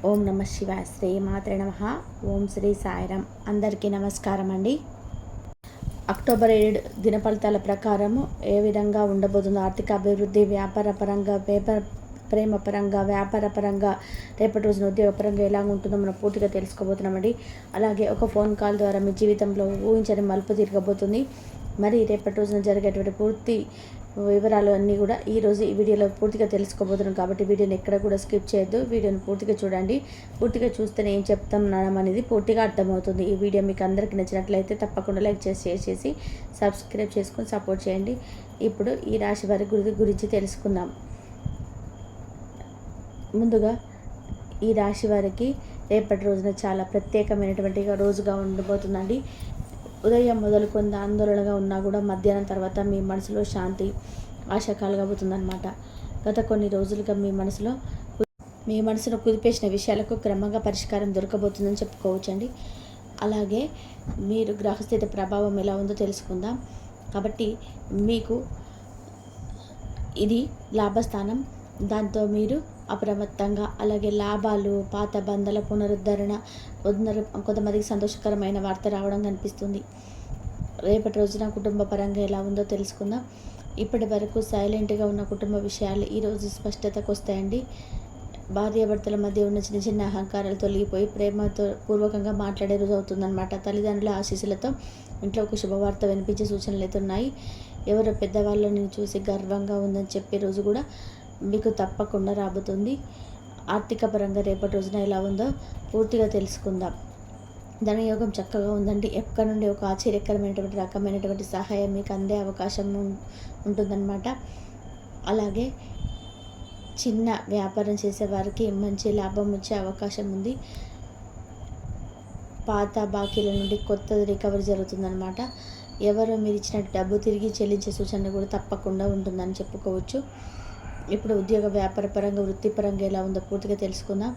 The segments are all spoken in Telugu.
ఓం నమ శివాయ. శ్రీ మాత్రే నమః. ఓం శ్రీ సాయిరామ్. అందరికీ నమస్కారం అండి. అక్టోబర్ 7 దిన ఫలితాల ప్రకారము ఏ విధంగా ఉండబోతుందో, ఆర్థిక అభివృద్ధి, వ్యాపార పరంగా, ప్రేమ పరంగా, వ్యాపార పరంగా, రేపటి రోజున ఉద్యోగ పరంగా ఎలా ఉంటుందో మనం పూర్తిగా తెలుసుకోబోతున్నామండి. అలాగే ఒక ఫోన్ కాల్ ద్వారా మీ జీవితంలో ఊహించని మలుపు తిరగబోతుంది. మరి రేపటి రోజున జరిగేటువంటి పూర్తి వివరాలు అన్నీ కూడా ఈరోజు ఈ వీడియోలో పూర్తిగా తెలుసుకోబోతున్నాం. కాబట్టి వీడియోని ఎక్కడ కూడా స్కిప్ చేయొద్దు. వీడియోని పూర్తిగా చూడండి. పూర్తిగా చూస్తేనే ఏం చెప్తున్నాం అనేది పూర్తిగా అర్థమవుతుంది. ఈ వీడియో మీకు అందరికీ నచ్చినట్లయితే తప్పకుండా లైక్ చేసి షేర్ చేసి సబ్స్క్రైబ్ చేసుకొని సపోర్ట్ చేయండి. ఇప్పుడు ఈ రాశి వారి గురించి తెలుసుకుందాం. ముందుగా ఈ రాశి వారికి రేపటి రోజున చాలా ప్రత్యేకమైనటువంటి రోజుగా ఉండబోతుందండి. ఉదయం మొదలుకొని ఆందోళనగా ఉన్నా కూడా మధ్యాహ్నం తర్వాత మీ మనసులో శాంతి, ఆశ కలగబోతుందన్నమాట. గత కొన్ని రోజులుగా మీ మనసులో కుదిపేసిన విషయాలకు క్రమంగా పరిష్కారం దొరకబోతుందని చెప్పుకోవచ్చండి. అలాగే మీరు గ్రహస్థితి ప్రభావం ఎలా ఉందో తెలుసుకుందాం. కాబట్టి మీకు ఇది లాభస్థానం. దాంతో మీరు అప్రమత్తంగా, అలాగే లాభాలు, పాత బంధాల పునరుద్ధరణ, కొంతమందికి సంతోషకరమైన వార్త రావడం కనిపిస్తుంది. రేపటి రోజున కుటుంబ పరంగా ఎలా ఉందో తెలుసుకుందాం. ఇప్పటి వరకు సైలెంట్గా ఉన్న కుటుంబ విషయాలు ఈరోజు స్పష్టతకు వస్తాయండి. భార్యాభర్తల మధ్య ఉన్న చిన్న చిన్న అహంకారాలు తొలగిపోయి ప్రేమతో పూర్వకంగా మాట్లాడే రోజు అవుతుందన్నమాట. తల్లిదండ్రుల ఆశీస్సులతో ఇంట్లో ఒక శుభవార్త వినిపించే సూచనలు అయితే ఉన్నాయి. ఎవరో పెద్దవాళ్ళని చూసి గర్వంగా ఉందని చెప్పే రోజు కూడా మీకు తప్పకుండా రాబోతుంది. ఆర్థిక పరంగా రేపటి రోజున ఎలా ఉందో పూర్తిగా తెలుసుకుందాం. ధనయోగం చక్కగా ఉందండి. ఎక్కడి నుండి ఒక ఆశ్చర్యకరమైనటువంటి రకమైనటువంటి సహాయం మీకు అందే అవకాశం ఉంటుందన్నమాట. అలాగే చిన్న వ్యాపారం చేసే వారికి మంచి లాభం వచ్చే అవకాశం ఉంది. పాత బాకీల నుండి కొత్తది రికవరీ జరుగుతుందన్నమాట. ఎవరో మీరు ఇచ్చిన డబ్బు తిరిగి చెల్లించే సూచన కూడా తప్పకుండా ఉంటుందని చెప్పుకోవచ్చు. ఇప్పుడు ఉద్యోగ వ్యాపార పరంగా, వృత్తిపరంగా ఎలా ఉందో పూర్తిగా తెలుసుకుందాం.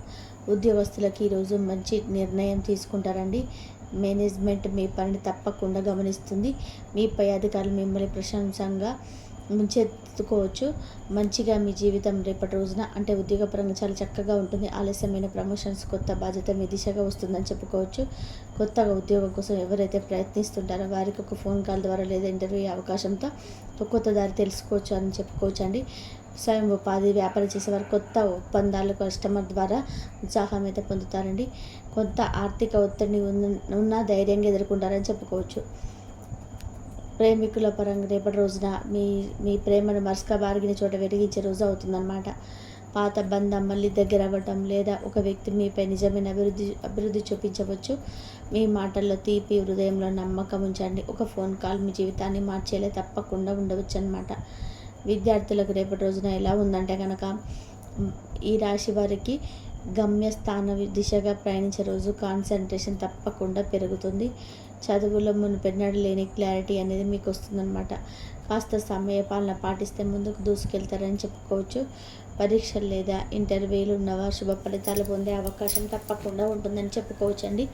ఉద్యోగస్తులకి ఈరోజు మంచి నిర్ణయం తీసుకుంటారండి. మేనేజ్మెంట్ మీ పనిని తప్పకుండా గమనిస్తుంది. మీ పై అధికారులు మిమ్మల్ని ప్రశంసంగా ముంచెత్తుకోవచ్చు. మంచిగా మీ జీవితం రేపటి రోజున అంటే ఉద్యోగపరంగా చాలా చక్కగా ఉంటుంది. ఆలస్యమైన ప్రమోషన్స్, కొత్త బాధ్యత మీ దిశగా వస్తుందని చెప్పుకోవచ్చు. కొత్తగా ఉద్యోగం కోసం ఎవరైతే ప్రయత్నిస్తుంటారో వారికి ఒక ఫోన్ కాల్ ద్వారా లేదా ఇంటర్వ్యూ అవకాశంతో కొత్త దారి తెలుసుకోవచ్చు అని చెప్పుకోవచ్చు అండి. స్వయం ఉపాధి, వ్యాపారం చేసేవారు కొత్త ఒప్పందాలు కస్టమర్ ద్వారా ఉత్సాహం అయితే పొందుతారండి. కొంత ఆర్థిక ఒత్తిడి ఉన్న ధైర్యంగా ఎదుర్కొంటారని చెప్పుకోవచ్చు. ప్రేమికుల పరంగా రేపటి రోజున మీ ప్రేమను మరసక బారిగిన చోట వెలిగించే రోజు అవుతుందన్నమాట. పాత బంధం మళ్ళీ దగ్గర అవ్వటం, లేదా ఒక వ్యక్తి మీపై నిజమైన అభివృద్ధి చూపించవచ్చు. మీ మాటల్లో తీపి, హృదయంలో నమ్మకం ఉంచండి. ఒక ఫోన్ కాల్ మీ జీవితాన్ని మార్చేలే తప్పకుండా ఉండవచ్చు అన్నమాట. విద్యార్థులకు రేపటి రోజున ఎలా ఉందంటే కనుక, ఈ రాశి వారికి గమ్యస్థాన దిశగా ప్రయాణించే రోజు. కాన్సన్ట్రేషన్ తప్పకుండా పెరుగుతుంది. చదువులో మునుపెన్నడూ లేని క్లారిటీ అనేది మీకు వస్తుందన్నమాట. కాస్త సమయ పాలన పాటిస్తే ముందుకు దూసుకెళ్తారని చెప్పుకోవచ్చు. పరీక్షలు లేదా ఇంటర్వ్యూలు ఉన్నవారు శుభ ఫలితాలు పొందే అవకాశం తప్పకుండా ఉంటుందని చెప్పుకోవచ్చండి.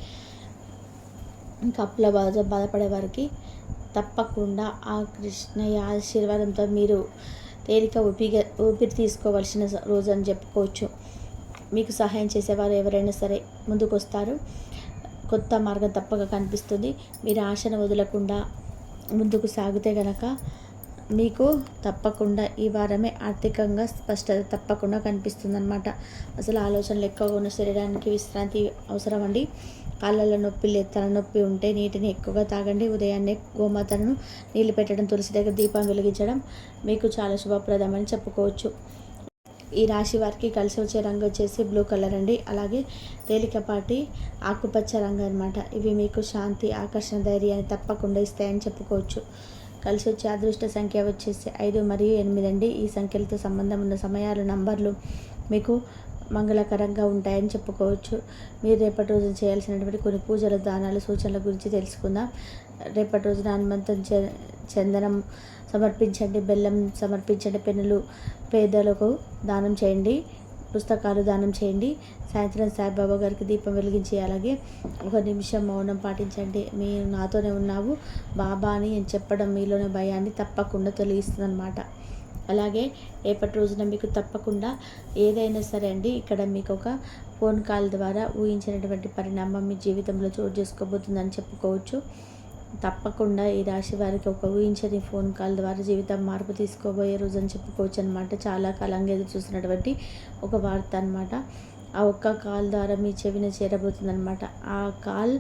ఇంకా అప్పుల బాధపడే వారికి తప్పకుండా ఆ కృష్ణయ్య ఆశీర్వాదంతో మీరు తేలిక ఊపిరి తీసుకోవాల్సిన రోజు అని చెప్పుకోవచ్చు. మీకు సహాయం చేసేవారు ఎవరైనా సరే ముందుకు వస్తారు. కొత్త మార్గం తప్పక కనిపిస్తుంది. మీరు ఆశను వదలకుండా ముందుకు సాగితే గనక మీకు తప్పకుండా ఈ వారమే ఆర్థికంగా స్పష్టత తప్పకుండా కనిపిస్తుందన్నమాట. అసలు ఆలోచనలు ఎక్కువగా ఉన్న శరీరానికి విశ్రాంతి అవసరం అండి. కాళ్ళలో నొప్పి లేదా తలనొప్పి ఉంటే నీటిని ఎక్కువగా తాగండి. ఉదయాన్నే గోమాతను నీళ్లు పెట్టడం, తులసి దగ్గర దీపం వెలిగించడం మీకు చాలా శుభప్రదమని చెప్పుకోవచ్చు. ఈ రాశి వారికి కలిసి వచ్చే రంగు వచ్చేసి బ్లూ కలర్ అండి. అలాగే తేలికపాటి ఆకుపచ్చ రంగు అనమాట. ఇవి మీకు శాంతి, ఆకర్షణ, ధైర్యాన్ని తప్పకుండా ఇస్తాయని చెప్పుకోవచ్చు. కలిసి వచ్చే అదృష్ట సంఖ్య వచ్చేసి 5 మరియు 8 అండి. ఈ సంఖ్యలతో సంబంధం ఉన్న సమయాలు, నంబర్లు మీకు మంగళకరంగా ఉంటాయని చెప్పుకోవచ్చు. మీరు రేపటి రోజు చేయాల్సినటువంటి కొన్ని పూజల, దానాలు, సూచనల గురించి తెలుసుకుందాం. రేపటి రోజున హనుమంతం చందనం సమర్పించండి, బెల్లం సమర్పించండి, పెన్నులు పేదలకు దానం చేయండి, పుస్తకాలు దానం చేయండి. సాయంత్రం సాయిబాబా గారికి దీపం వెలిగించి అలాగే 1 నిమిషం మౌనం పాటించండి. మీరు నాతోనే ఉన్నావు బాబా అని చెప్పడం మీలోని భయాన్ని తప్పకుండా తొలగిస్తుంది అన్నమాట. అలాగే రేపటి రోజున మీకు తప్పకుండా ఏదైనా సరే అండి, ఇక్కడ మీకు ఒక ఫోన్ కాల్ ద్వారా ఊహించినటువంటి పరిణామం మీ జీవితంలో చోటు చేసుకోబోతుందని చెప్పుకోవచ్చు. తప్పకుండా ఈ రాశి వారికి ఒక ఊహించని ఫోన్ కాల్ ద్వారా జీవితం మార్పు తీసుకోబోయే రోజు అని చెప్పుకోవచ్చు అనమాట. చాలా కాలంగా ఎదురు చూసినటువంటి ఒక వార్త అనమాట. ఆ ఒక్క కాల్ ద్వారా మీ చెవిన చేరబోతుందనమాట. ఆ కాల్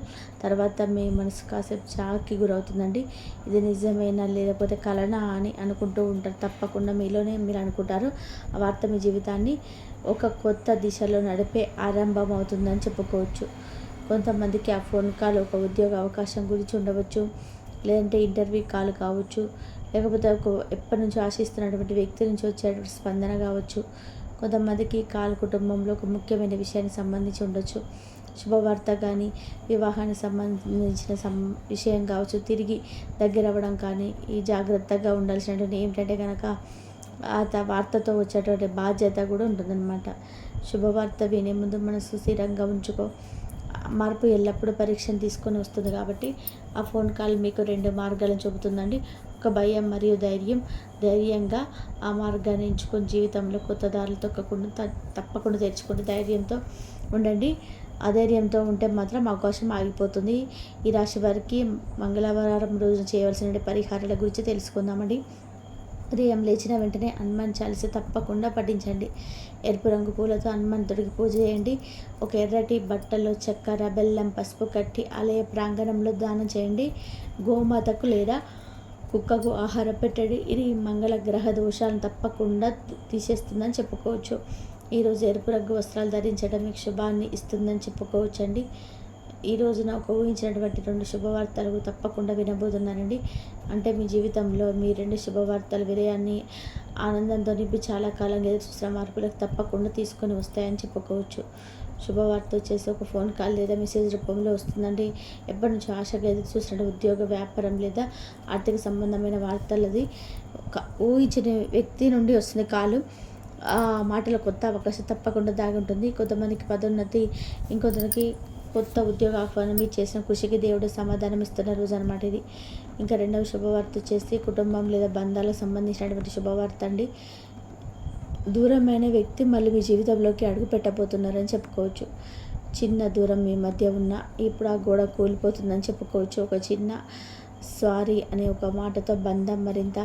తర్వాత మీ మనసు కాసేపు షాక్‌కి గురవుతుందండి. ఇది నిజమేనా లేకపోతే కలనా అని అనుకుంటూ ఉంటారు. తప్పకుండా మీలోనే మీరు అనుకుంటారు. ఆ వార్త మీ జీవితాన్ని ఒక కొత్త దిశలో నడిపే ఆరంభం అవుతుందని చెప్పుకోవచ్చు. కొంతమందికి ఆ ఫోన్ కాల్ ఒక ఉద్యోగ అవకాశం గురించి ఉండవచ్చు, లేదంటే ఇంటర్వ్యూ కాల్ కావచ్చు, లేకపోతే ఎప్పటి నుంచో ఆశిస్తున్నటువంటి వ్యక్తి నుంచి వచ్చేటువంటి స్పందన కావచ్చు. కొంతమందికి కాల్ కుటుంబంలో ఒక ముఖ్యమైన విషయానికి సంబంధించి ఉండొచ్చు. శుభవార్త కానీ, వివాహానికి సంబంధించిన విషయం కావచ్చు, తిరిగి దగ్గర అవ్వడం కానీ, ఈ జాగ్రత్తగా ఉండాల్సినటువంటి ఏమిటంటే కనుక వార్తతో వచ్చేటువంటి బాధ్యత కూడా ఉంటుందన్నమాట. శుభవార్త వినే ముందు మనసు స్థిరంగా ఉంచుకో. మార్పు ఎల్లప్పుడూ పరీక్షను తీసుకొని వస్తుంది కాబట్టి ఆ ఫోన్ కాల్ మీకు 2 మార్గాలను చూపుతుందండి. ఒక భయం మరియు ధైర్యం. ధైర్యంగా ఆ మార్గాన్ని ఎంచుకొని జీవితంలో కొత్త దారులు తొక్కకుండా తప్పకుండా తెరుచుకుంటే ధైర్యంతో ఉండండి. అధైర్యంతో ఉంటే మాత్రం అవకాశం ఆగిపోతుంది. ఈ రాశి వారికి మంగళవారం రోజున చేయవలసిన పరిహారాల గురించి తెలుసుకుందామండి. ఉదయం లేచిన వెంటనే హనుమాన్ చాలీసా తప్పకుండా పఠించండి. ఎరుపు రంగు పూలతో హనుమంతుడికి పూజ చేయండి. ఒక ఎర్రటి బట్టలో చక్కెర, బెల్లం, పసుపు కట్టి ఆలయ ప్రాంగణంలో దానం చేయండి. గోమాతకు లేదా కుక్కకు ఆహారం పెట్టండి. ఇది మంగళ గ్రహ దోషాలను తప్పకుండా తీసేస్తుందని చెప్పుకోవచ్చు. ఈరోజు ఎరుపు రంగు వస్త్రాలు ధరించడం మీకు శుభాన్ని ఇస్తుందని చెప్పుకోవచ్చండి. ఈ రోజున ఒక ఊహించినటువంటి 2 శుభవార్తలు తప్పకుండా వినబోతున్నారండి. అంటే మీ జీవితంలో మీ 2 శుభవార్తలు విజయాన్ని, ఆనందంతో నింపి చాలా కాలంగా ఎదురు చూసిన మార్పులకు తప్పకుండా తీసుకొని వస్తాయని చెప్పుకోవచ్చు. శుభవార్త వచ్చేసి ఒక ఫోన్ కాల్ లేదా మెసేజ్ రూపంలో వస్తుందండి. ఎప్పటి నుంచో ఆశగా ఎదురు చూసిన ఉద్యోగ, వ్యాపారం లేదా ఆర్థిక సంబంధమైన వార్తలది ఒక ఊహించిన వ్యక్తి నుండి వస్తుంది కాలు. ఆ మాటలో కొత్త అవకాశం తప్పకుండా దాగి ఉంటుంది. కొంతమందికి పదోన్నతి, ఇంకొంతమందికి కొత్త ఉద్యోగ ఆహ్వానం. మీరు చేసిన కృషికి దేవుడు సమాధానం ఇస్తున్న రోజు అనమాట ఇది. ఇంకా రెండవ శుభవార్త వచ్చేసి కుటుంబం లేదా బంధాలకు సంబంధించినటువంటి శుభవార్త అండి. దూరమైన వ్యక్తి మళ్ళీ మీ జీవితంలోకి అడుగు పెట్టబోతున్నారని చెప్పుకోవచ్చు. చిన్న దూరం మీ మధ్య ఉన్న ఇప్పుడు ఆ గోడ కూలిపోతుందని చెప్పుకోవచ్చు. ఒక చిన్న సారీ అనే ఒక మాటతో బంధం మరింత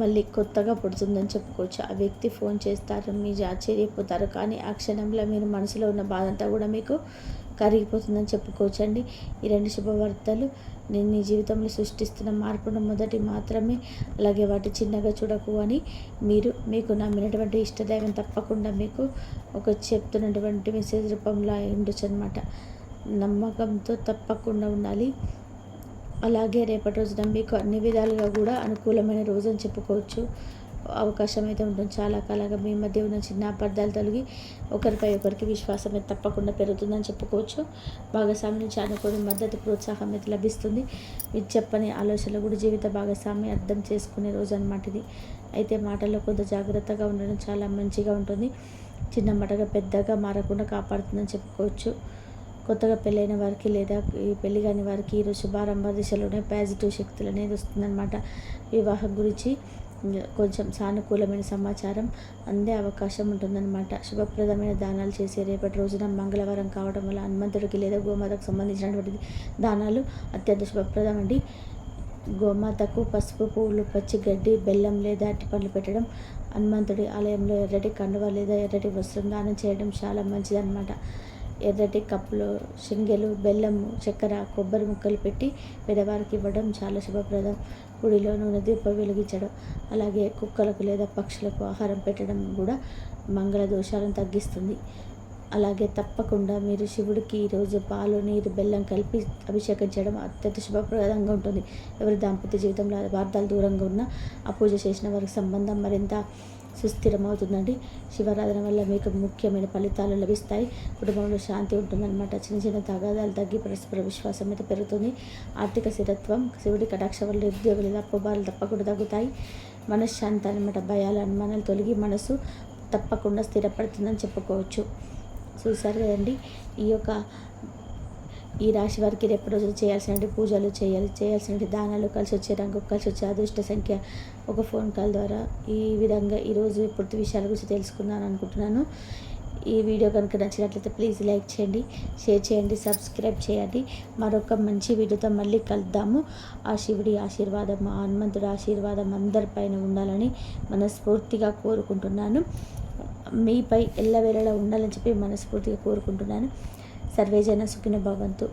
మళ్ళీ కొత్తగా పుడుతుందని చెప్పుకోవచ్చు. ఆ వ్యక్తి ఫోన్ చేస్తారు, మీరు ఆశ్చర్యపోతారు, కానీ ఆ క్షణంలో మీరు మనసులో ఉన్న బాధ అంతా కూడా మీకు కరిగిపోతుందని చెప్పుకోవచ్చు అండి. ఈ 2 శుభవార్తలు నేను నీ జీవితంలో సృష్టిస్తున్న మార్పును మొదటి మాత్రమే, అలాగే వాటి చిన్నగా చూడకు అని మీకు నమ్మినటువంటి ఇష్టదైవం తప్పకుండా మీకు ఒక చెప్తున్నటువంటి మెసేజ్ రూపంలో ఉండొచ్చు అనమాట. నమ్మకంతో తప్పకుండా ఉండాలి. అలాగే రేపటి రోజున మీకు అన్ని విధాలుగా కూడా అనుకూలమైన రోజు అని చెప్పుకోవచ్చు. అవకాశం అయితే ఉంటుంది. చాలా కాలంగా మీ మధ్య ఉన్న చిన్న అపార్థాలు తొలగి ఒకరిపై ఒకరికి విశ్వాసం అయితే తప్పకుండా పెరుగుతుందని చెప్పుకోవచ్చు. భాగస్వామి నుంచి అనుకోని మద్దతు, ప్రోత్సాహం అయితే లభిస్తుంది. మీరు చెప్పని ఆలోచనలు కూడా జీవిత భాగస్వామి అర్థం చేసుకునే రోజు అనమాట ఇది. అయితే మాటల్లో కొంత జాగ్రత్తగా ఉండడం చాలా మంచిగా ఉంటుంది. చిన్న మాటగా పెద్దగా మారకుండా కాపాడుతుందని చెప్పుకోవచ్చు. కొత్తగా పెళ్ళైన వారికి లేదా ఈ పెళ్లి కాని వారికి ఈరోజు శుభారంభ దిశలోనే పాజిటివ్ శక్తులు అనేది వస్తుందన్నమాట. వివాహం గురించి కొంచెం సానుకూలమైన సమాచారం అందే అవకాశం ఉంటుందన్నమాట. శుభప్రదమైన దానాలు చేసే రేపటి రోజున మంగళవారం కావడం వల్ల హనుమంతుడికి లేదా గోమాతకు సంబంధించినటువంటి దానాలు అత్యంత శుభప్రదం అండి. గోమాతకు పసుపు, పువ్వులు, పచ్చి గడ్డి, బెల్లం లేదా అరటిపండ్లు పెట్టడం, హనుమంతుడి ఆలయంలో ఎర్రటి కండువ లేదా ఎర్రటి వస్త్రం దానం చేయడం చాలా మంచిదన్నమాట. ఎర్రటి కప్పులో శనగలు, బెల్లము, చక్కెర, కొబ్బరి ముక్కలు పెట్టి పేదవారికి ఇవ్వడం చాలా శుభప్రదం. గుడిలో నూనె దీపం వెలిగించడం, అలాగే కుక్కలకు లేదా పక్షులకు ఆహారం పెట్టడం కూడా మంగళ దోషాలను తగ్గిస్తుంది. అలాగే తప్పకుండా మీరు శివుడికి ఈరోజు పాలు, నీరు, బెల్లం కలిపి అభిషేకం చేయడం అత్యంత శుభప్రదంగా ఉంటుంది. ఎవరి దాంపత్య జీవితంలో అపార్థాలు దూరంగా ఉన్నా ఆ పూజ చేసిన వారికి సంబంధం మరింత సుస్థిరమవుతుందండి. శివారాధన వల్ల మీకు ముఖ్యమైన ఫలితాలు లభిస్తాయి. కుటుంబంలో శాంతి ఉంటుందన్నమాట. చిన్న చిన్న తగాదాలు తగ్గి పరస్పర విశ్వాసం అయితే పెరుగుతుంది. ఆర్థిక స్థిరత్వం, శివుడి కటాక్ష వల్ల ఉద్యోగులు లేదా అప్పుబాలు తప్పకుండా తగ్గుతాయి. మనశ్శాంతి అనమాట. భయాలు, అనుమానాలు తొలగి మనసు తప్పకుండా స్థిరపడుతుందని చెప్పుకోవచ్చు. చూసారు కదండి, ఈ యొక్క ఈ రాశి వారికి రేపు రోజులు చేయాల్సిన పూజలు చేయాల్సిన దానాలు, కలిసి వచ్చే రంగు, కలిసి వచ్చే అదృష్ట సంఖ్య ఒక ఫోన్ కాల్ ద్వారా ఈ విధంగా ఈరోజు పూర్తి విషయాల గురించి తెలుసుకున్నాను అనుకుంటున్నాను. ఈ వీడియో కనుక నచ్చినట్లయితే ప్లీజ్ లైక్ చేయండి, షేర్ చేయండి, సబ్స్క్రైబ్ చేయండి. మరొక మంచి వీడియోతో మళ్ళీ కలుద్దాము. ఆ శివుడి ఆశీర్వాదం, ఆ హనుమంతుడి ఆశీర్వాదం అందరిపైన ఉండాలని మనస్ఫూర్తిగా కోరుకుంటున్నాను. మీపై ఎల్లవేళలా ఉండాలని చెప్పి మనస్ఫూర్తిగా కోరుకుంటున్నాను. సర్వేజన సుఖినో భవంతు.